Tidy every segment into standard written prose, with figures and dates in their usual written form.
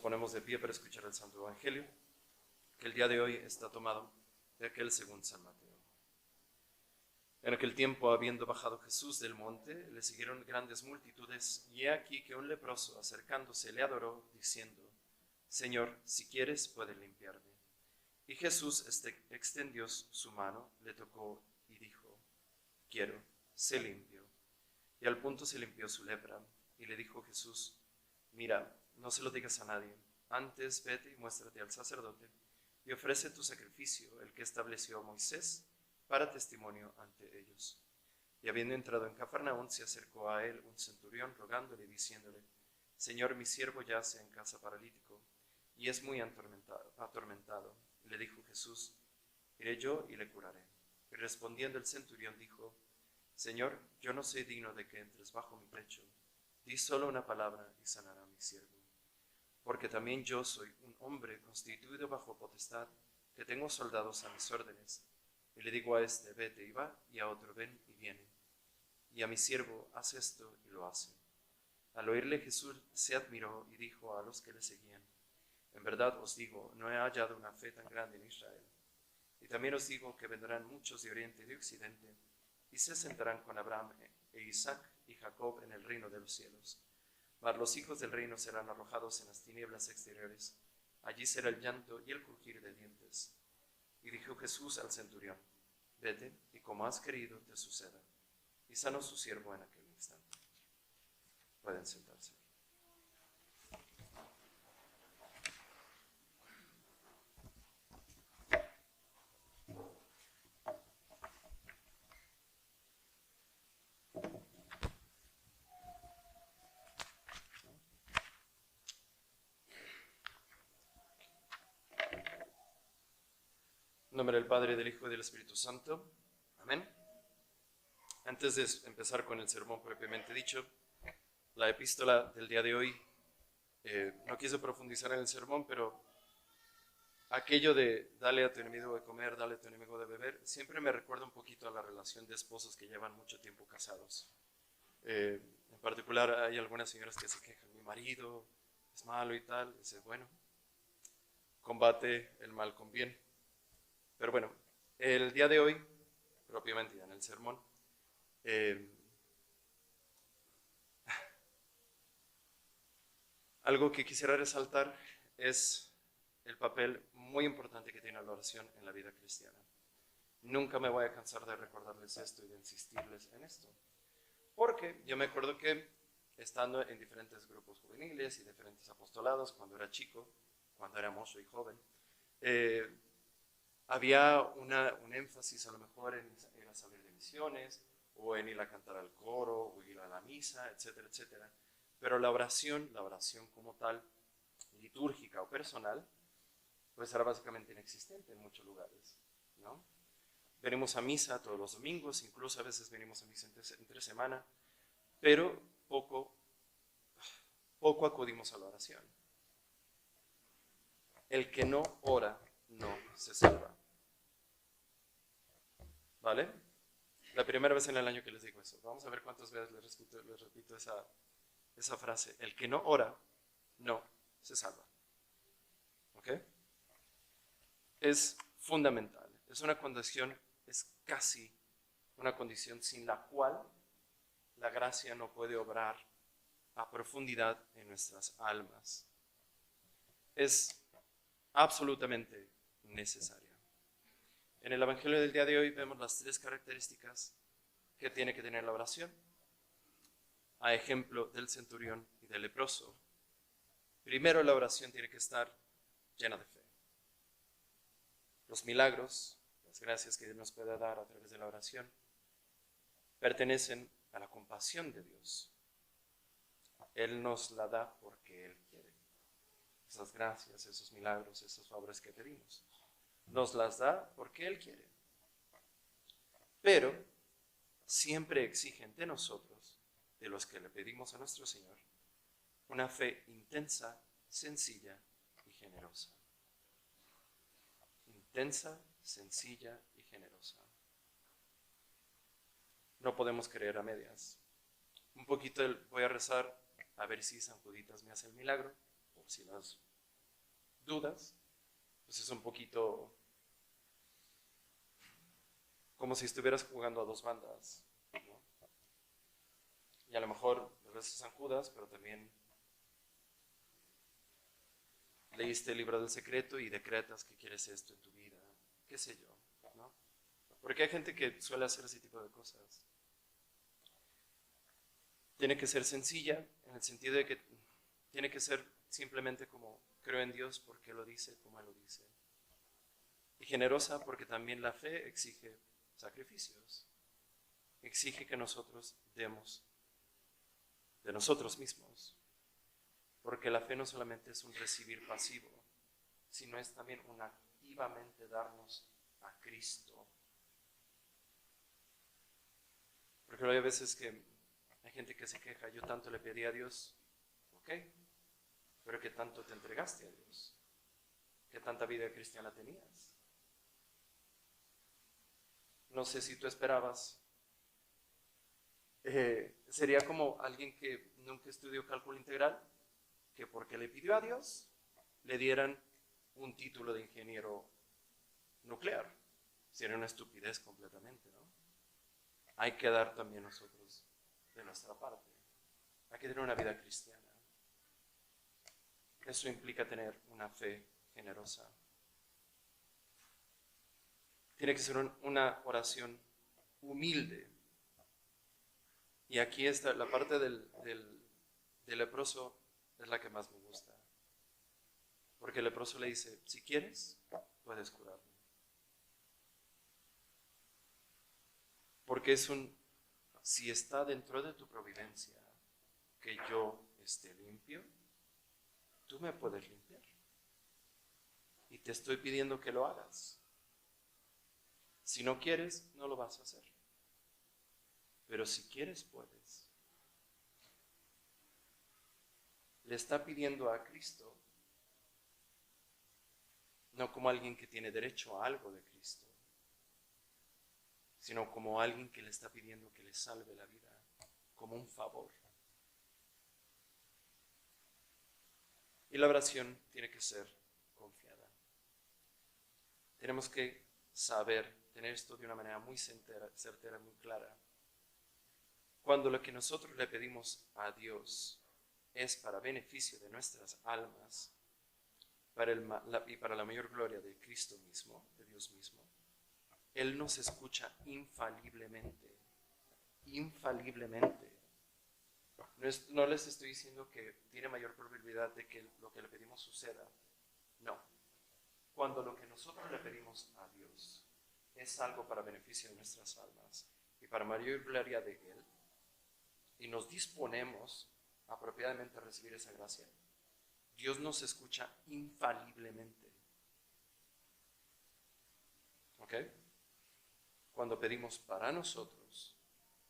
ponemos de pie para escuchar el Santo Evangelio, que el día de hoy está tomado de aquel según San Mateo. En aquel tiempo, habiendo bajado Jesús del monte, le siguieron grandes multitudes, y he aquí que un leproso, acercándose, le adoró, diciendo: Señor, si quieres, puedes limpiarme. Y Jesús extendió su mano, le tocó y dijo: Quiero, sé limpio. Y al punto se limpió su lepra. Y le dijo Jesús: Mira, no se lo digas a nadie, antes vete y muéstrate al sacerdote, y ofrece tu sacrificio, el que estableció Moisés, para testimonio ante ellos. Y habiendo entrado en Cafarnaúm, se acercó a él un centurión, rogándole, diciéndole: Señor, mi siervo yace en casa paralítico, y es muy atormentado. Y le dijo Jesús: Iré yo y le curaré. Y respondiendo el centurión dijo: Señor, yo no soy digno de que entres bajo mi techo. Di solo una palabra y sanará a mi siervo. Porque también yo soy un hombre constituido bajo potestad, que tengo soldados a mis órdenes. Y le digo a este: vete y va, y a otro: ven y viene. Y a mi siervo: haz esto, y lo hace. Al oírle Jesús se admiró y dijo a los que le seguían: En verdad os digo, no he hallado una fe tan grande en Israel. Y también os digo que vendrán muchos de oriente y de occidente, y se sentarán con Abraham e Isaac y Jacob en el reino de los cielos. Mas los hijos del reino serán arrojados en las tinieblas exteriores. Allí será el llanto y el crujir de dientes. Y dijo Jesús al centurión: Vete, y como has querido te suceda. Y sanó su siervo en aquel instante. Pueden sentarse. En nombre del Padre, del Hijo y del Espíritu Santo. Amén. Antes de empezar con el sermón propiamente dicho, la epístola del día de hoy, no quise profundizar en el sermón, pero aquello de dale a tu enemigo de comer, dale a tu enemigo de beber, siempre me recuerda un poquito a la relación de esposos que llevan mucho tiempo casados. En particular, hay algunas señoras que se quejan: mi marido es malo y tal. Dice: bueno, combate el mal con bien. Pero bueno, el día de hoy, propiamente ya en el sermón, algo que quisiera resaltar es el papel muy importante que tiene la oración en la vida cristiana. Nunca me voy a cansar de recordarles esto y de insistirles en esto. Porque yo me acuerdo que estando en diferentes grupos juveniles y diferentes apostolados, cuando era chico, cuando era mozo y joven, había un énfasis a lo mejor en ir a salir de misiones, o en ir a cantar al coro, o ir a la misa, etcétera, etcétera. Pero la oración como tal, litúrgica o personal, pues era básicamente inexistente en muchos lugares, ¿no? Venimos a misa todos los domingos, incluso a veces venimos a misa entre semana, pero poco acudimos a la oración. El que no ora no se salva. ¿Vale? La primera vez en el año que les digo eso. Vamos a ver cuántas veces les repito esa frase. El que no ora no se salva. ¿Ok? Es fundamental. Es una condición, es casi una condición sin la cual la gracia no puede obrar a profundidad en nuestras almas. Es absolutamente necesaria. En el Evangelio del día de hoy vemos las 3 características que tiene que tener la oración, a ejemplo del centurión y del leproso. Primero, la oración tiene que estar llena de fe. Los milagros, las gracias que Dios nos puede dar a través de la oración, pertenecen a la compasión de Dios. Él nos la da porque Él quiere. Esas gracias, esos milagros, esos favores que pedimos, nos las da porque Él quiere. Pero siempre exigen de nosotros, de los que le pedimos a nuestro Señor, una fe intensa, sencilla y generosa. Intensa, sencilla y generosa. No podemos creer a medias. Un poquito voy a rezar a ver si San Juditas me hace el milagro, por si las dudas, pues es un poquito como si estuvieras jugando a dos bandas, ¿no? Y a lo mejor a veces San Judas, pero también leíste el libro del secreto y decretas que quieres esto en tu vida, qué sé yo, ¿no? Porque hay gente que suele hacer ese tipo de cosas. Tiene que ser sencilla en el sentido de que tiene que ser simplemente como creo en Dios porque lo dice, como Él lo dice. Y generosa porque también la fe exige sacrificios, exige que nosotros demos de nosotros mismos, porque la fe no solamente es un recibir pasivo, sino es también un activamente darnos a Cristo. Porque hay veces que hay gente que se queja, yo tanto le pedí a Dios, ok, pero ¿qué tanto te entregaste a Dios? ¿Qué tanta vida cristiana tenías? No sé si tú esperabas. Sería como alguien que nunca estudió cálculo integral, que porque le pidió a Dios, le dieran un título de ingeniero nuclear. Sería una estupidez completamente, ¿no? Hay que dar también nosotros de nuestra parte. Hay que tener una vida cristiana. Eso implica tener una fe generosa. Tiene que ser una oración humilde. Y aquí está la parte del leproso, es la que más me gusta. Porque el leproso le dice, si quieres, puedes curarme. Porque si está dentro de tu providencia que yo esté limpio, tú me puedes limpiar. Y te estoy pidiendo que lo hagas. Si no quieres, no lo vas a hacer. Pero si quieres, puedes. Le está pidiendo a Cristo, no como alguien que tiene derecho a algo de Cristo, sino como alguien que le está pidiendo que le salve la vida, como un favor. Y la oración tiene que ser confiada. Tenemos que saber, tener esto de una manera muy certera, muy clara. Cuando lo que nosotros le pedimos a Dios es para beneficio de nuestras almas y para la mayor gloria de Cristo mismo, de Dios mismo, Él nos escucha infaliblemente. Infaliblemente. No les estoy diciendo que tiene mayor probabilidad de que lo que le pedimos suceda. No. Cuando lo que nosotros le pedimos a Dios es algo para beneficio de nuestras almas y para mayor gloria de Él, y nos disponemos apropiadamente a recibir esa gracia, Dios nos escucha infaliblemente. ¿Ok? Cuando pedimos para nosotros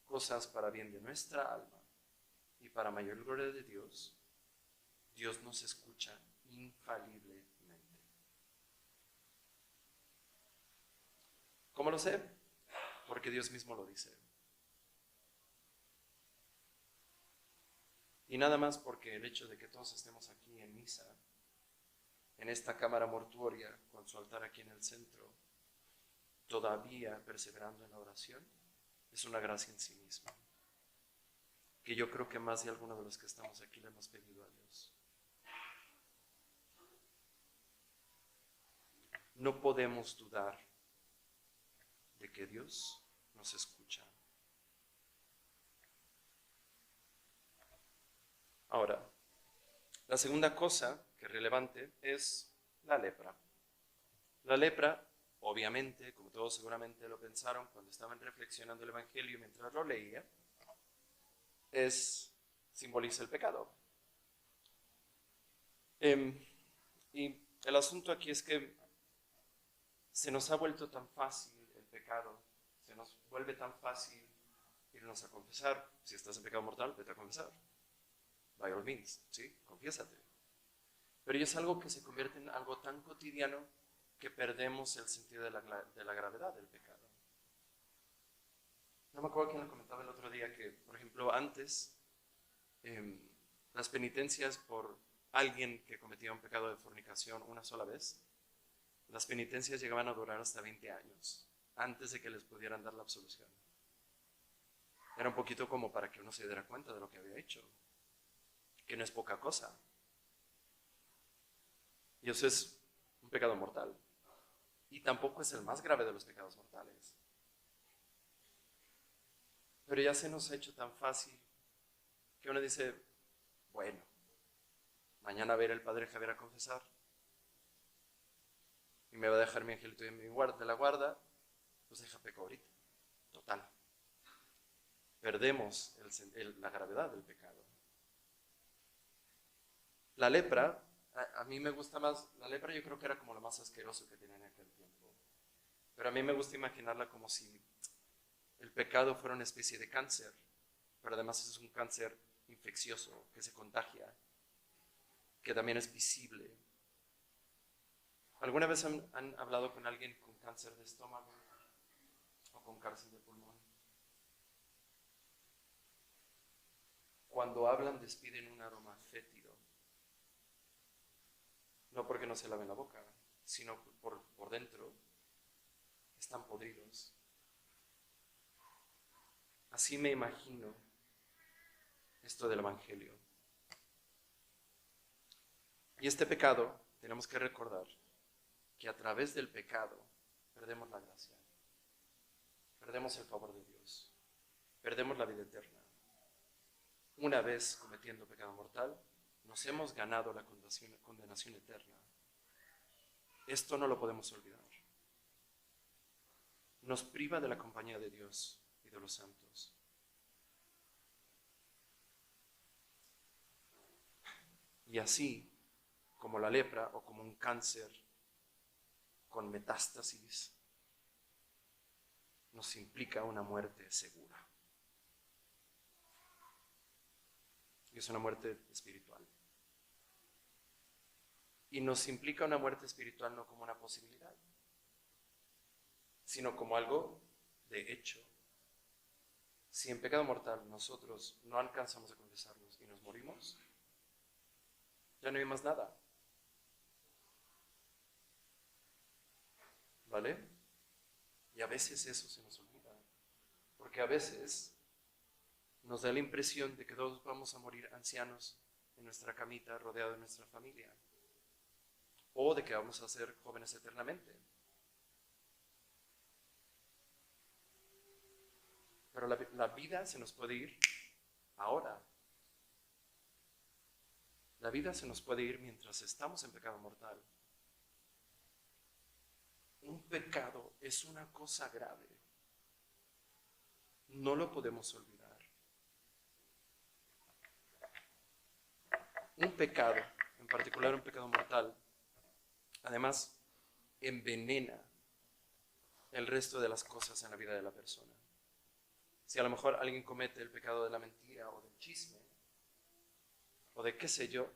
cosas para bien de nuestra alma y para mayor gloria de Dios, Dios nos escucha infaliblemente. ¿Cómo lo sé? Porque Dios mismo lo dice. Y nada más porque el hecho de que todos estemos aquí en misa, en esta cámara mortuoria, con su altar aquí en el centro, todavía perseverando en la oración, es una gracia en sí misma, que yo creo que más de alguno de los que estamos aquí le hemos pedido a Dios. No podemos dudar de que Dios nos escucha. Ahora, la segunda cosa que es relevante es la lepra. La lepra, obviamente, como todos seguramente lo pensaron cuando estaban reflexionando el Evangelio mientras lo leía, simboliza el pecado. Y el asunto aquí es que se nos ha vuelto tan fácil el pecado, se nos vuelve tan fácil irnos a confesar. Si estás en pecado mortal, vete a confesar. By all means, ¿sí? Confiésate. Pero es algo que se convierte en algo tan cotidiano que perdemos el sentido de la gravedad del pecado. No me acuerdo quién lo comentaba el otro día que, por ejemplo, antes las penitencias por alguien que cometía un pecado de fornicación una sola vez, las penitencias llegaban a durar hasta 20 años antes de que les pudieran dar la absolución. Era un poquito como para que uno se diera cuenta de lo que había hecho, que no es poca cosa. Y eso es un pecado mortal. Y tampoco es el más grave de los pecados mortales. Pero ya se nos ha hecho tan fácil que uno dice, bueno, mañana va a ir el padre Javier a confesar y me va a dejar mi angelito de la guarda, pues deja peco ahorita. Total. Perdemos la gravedad del pecado. La lepra, a mí me gusta más, la lepra yo creo que era como lo más asqueroso que tenía en aquel tiempo. Pero a mí me gusta imaginarla como si el pecado fuera una especie de cáncer, pero además es un cáncer infeccioso que se contagia, que también es visible. ¿Alguna vez han hablado con alguien con cáncer de estómago o con cáncer de pulmón? Cuando hablan despiden un aroma fétido, no porque no se laven la boca, sino por dentro están podridos. Así me imagino esto del Evangelio. Y este pecado, tenemos que recordar que a través del pecado perdemos la gracia, perdemos el favor de Dios, perdemos la vida eterna. Una vez cometiendo pecado mortal, nos hemos ganado la condenación eterna. Esto no lo podemos olvidar. Nos priva de la compañía de Dios y de los santos. Y así, como la lepra o como un cáncer con metástasis, nos implica una muerte segura. Y es una muerte espiritual. Y nos implica una muerte espiritual no como una posibilidad, sino como algo de hecho. Si en pecado mortal nosotros no alcanzamos a confesarnos y nos morimos, ya no hay más nada. ¿Vale? Y a veces eso se nos olvida, porque a veces nos da la impresión de que todos vamos a morir ancianos en nuestra camita rodeados de nuestra familia, o de que vamos a ser jóvenes eternamente. Pero la vida se nos puede ir ahora. La vida se nos puede ir mientras estamos en pecado mortal. Un pecado es una cosa grave. No lo podemos olvidar. Un pecado, en particular un pecado mortal, además envenena el resto de las cosas en la vida de la persona. Si a lo mejor alguien comete el pecado de la mentira o del chisme, o de qué sé yo,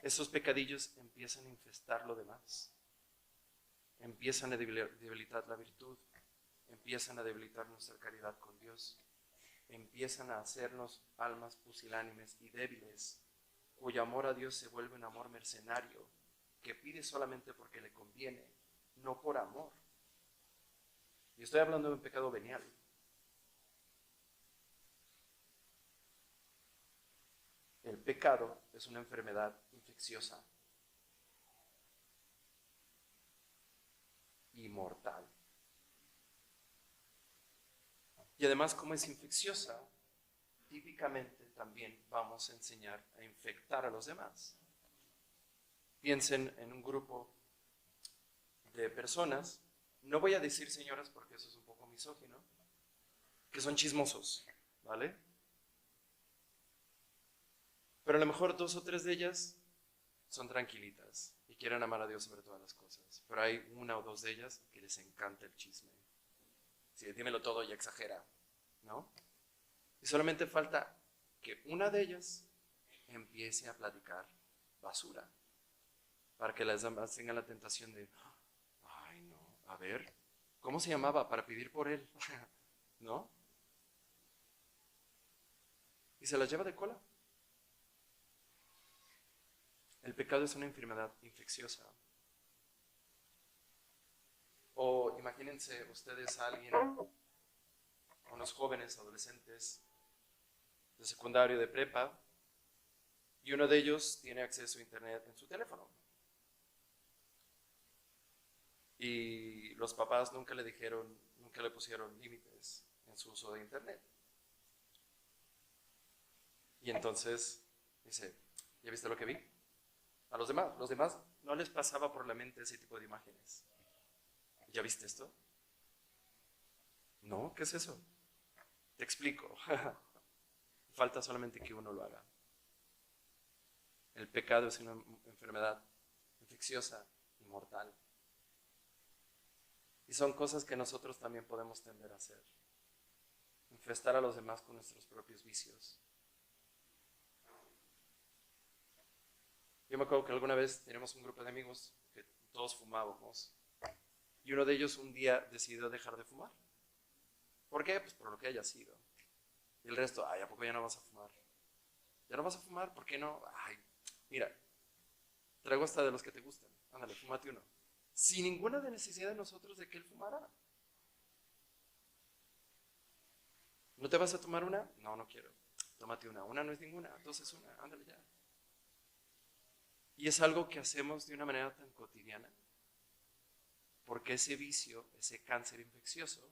esos pecadillos empiezan a infestar lo demás. Empiezan a debilitar la virtud, empiezan a debilitar nuestra caridad con Dios, empiezan a hacernos almas pusilánimes y débiles, cuyo amor a Dios se vuelve un amor mercenario, que pide solamente porque le conviene, no por amor. Y estoy hablando de un pecado venial. El pecado es una enfermedad infecciosa y mortal. Y además, como es infecciosa, típicamente también vamos a enseñar a infectar a los demás. Piensen en un grupo de personas, no voy a decir señoras porque eso es un poco misógino, que son chismosos, ¿vale? Pero a lo mejor 2 o 3 de ellas son tranquilitas y quieren amar a Dios sobre todas las cosas. Pero hay 1 o 2 de ellas que les encanta el chisme. Sí, dímelo todo y exagera, ¿no? Y solamente falta que una de ellas empiece a platicar basura para que las demás tengan la tentación de, ay no, a ver, ¿cómo se llamaba? Para pedir por él, ¿no? Y se las lleva de cola. El pecado es una enfermedad infecciosa. O imagínense ustedes a alguien, a unos jóvenes, adolescentes, de secundario, de prepa, y uno de ellos tiene acceso a internet en su teléfono. Y los papás nunca le dijeron, nunca le pusieron límites en su uso de internet. Y entonces dice, ¿ya viste lo que vi? A los demás no les pasaba por la mente ese tipo de imágenes. ¿Ya viste esto? No, ¿qué es eso? Te explico. Falta solamente que uno lo haga. El pecado es una enfermedad infecciosa y mortal. Y son cosas que nosotros también podemos tender a hacer. Infestar a los demás con nuestros propios vicios. Yo me acuerdo que alguna vez teníamos un grupo de amigos que todos fumábamos. Y uno de ellos un día decidió dejar de fumar. ¿Por qué? Pues por lo que haya sido. Y el resto, ay, ¿a poco ya no vas a fumar? ¿Ya no vas a fumar? ¿Por qué no? Ay, mira, traigo hasta de los que te gustan. Ándale, fúmate uno. Sin ninguna necesidad de nosotros de que él fumara. ¿No te vas a tomar una? No, no quiero. Tómate una. Una no es ninguna, entonces una. Ándale ya. Y es algo que hacemos de una manera tan cotidiana. Porque ese vicio, ese cáncer infeccioso,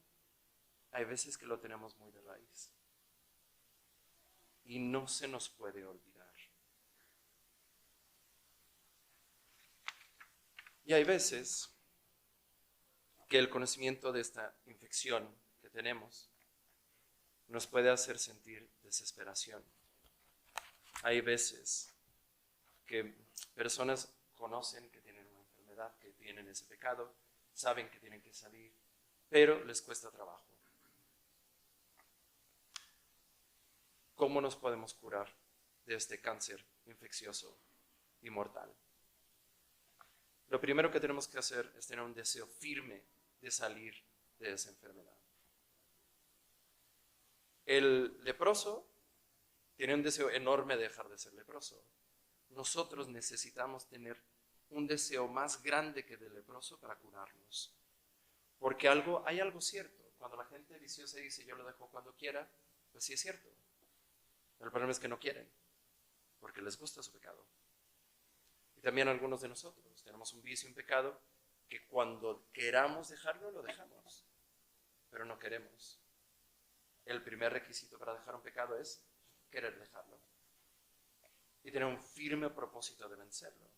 hay veces que lo tenemos muy de raíz. Y no se nos puede olvidar. Y hay veces que el conocimiento de esta infección que tenemos nos puede hacer sentir desesperación. Hay veces que personas conocen que tienen una enfermedad, que tienen ese pecado, saben que tienen que salir, pero les cuesta trabajo. ¿Cómo nos podemos curar de este cáncer infeccioso y mortal? Lo primero que tenemos que hacer es tener un deseo firme de salir de esa enfermedad. El leproso tiene un deseo enorme de dejar de ser leproso. Nosotros necesitamos tener un deseo más grande que el del leproso para curarnos. Porque hay algo cierto. Cuando la gente viciosa dice yo lo dejo cuando quiera, pues sí es cierto. El problema es que no quieren, porque les gusta su pecado. Y también algunos de nosotros tenemos un vicio, un pecado, que cuando queramos dejarlo, lo dejamos, pero no queremos. El primer requisito para dejar un pecado es querer dejarlo. Y tener un firme propósito de vencerlo.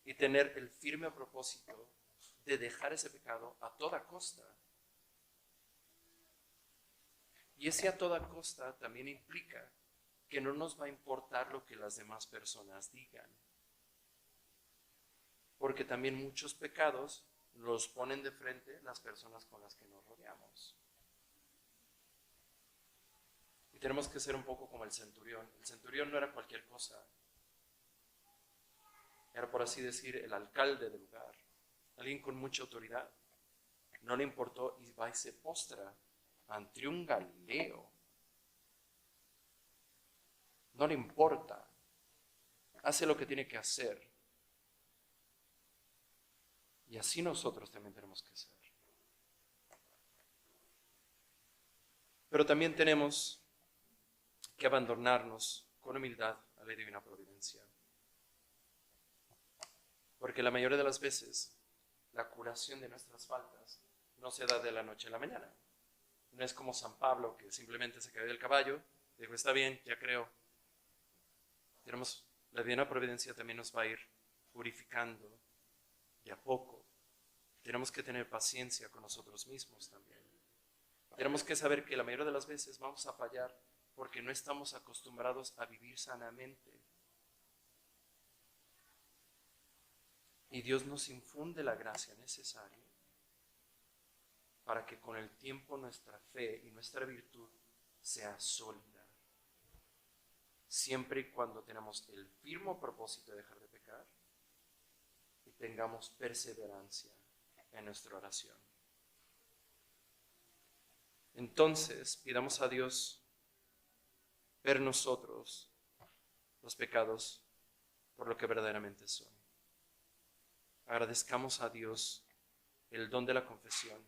Y tener el firme propósito de dejar ese pecado a toda costa. Y ese a toda costa también implica que no nos va a importar lo que las demás personas digan. Porque también muchos pecados los ponen de frente las personas con las que nos rodeamos. Y tenemos que ser un poco como el centurión. El centurión no era cualquier cosa. Era, por así decir, el alcalde del lugar. Alguien con mucha autoridad. No le importó y va y se postra ante un Galileo. No le importa. Hace lo que tiene que hacer. Y así nosotros también tenemos que ser. Pero también tenemos que abandonarnos con humildad a la divina providencia. Porque la mayoría de las veces la curación de nuestras faltas no se da de la noche a la mañana. No es como San Pablo, que simplemente se cayó del caballo, dijo, está bien, ya creo. La divina providencia también nos va a ir purificando de a poco. Tenemos que tener paciencia con nosotros mismos también. Tenemos que saber que la mayoría de las veces vamos a fallar porque no estamos acostumbrados a vivir sanamente. Y Dios nos infunde la gracia necesaria para que con el tiempo nuestra fe y nuestra virtud sea sólida. Siempre y cuando tenemos el firme propósito de dejar de pecar y tengamos perseverancia en nuestra oración. Entonces, pidamos a Dios ver nosotros los pecados por lo que verdaderamente son. Agradezcamos a Dios el don de la confesión,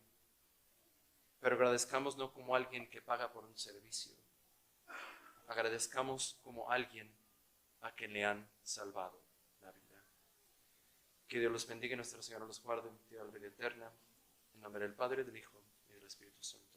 pero agradezcamos no como alguien que paga por un servicio. Agradezcamos como alguien a quien le han salvado la vida. Que Dios los bendiga y nuestro Señor los guarde en la vida eterna. En nombre del Padre, del Hijo y del Espíritu Santo.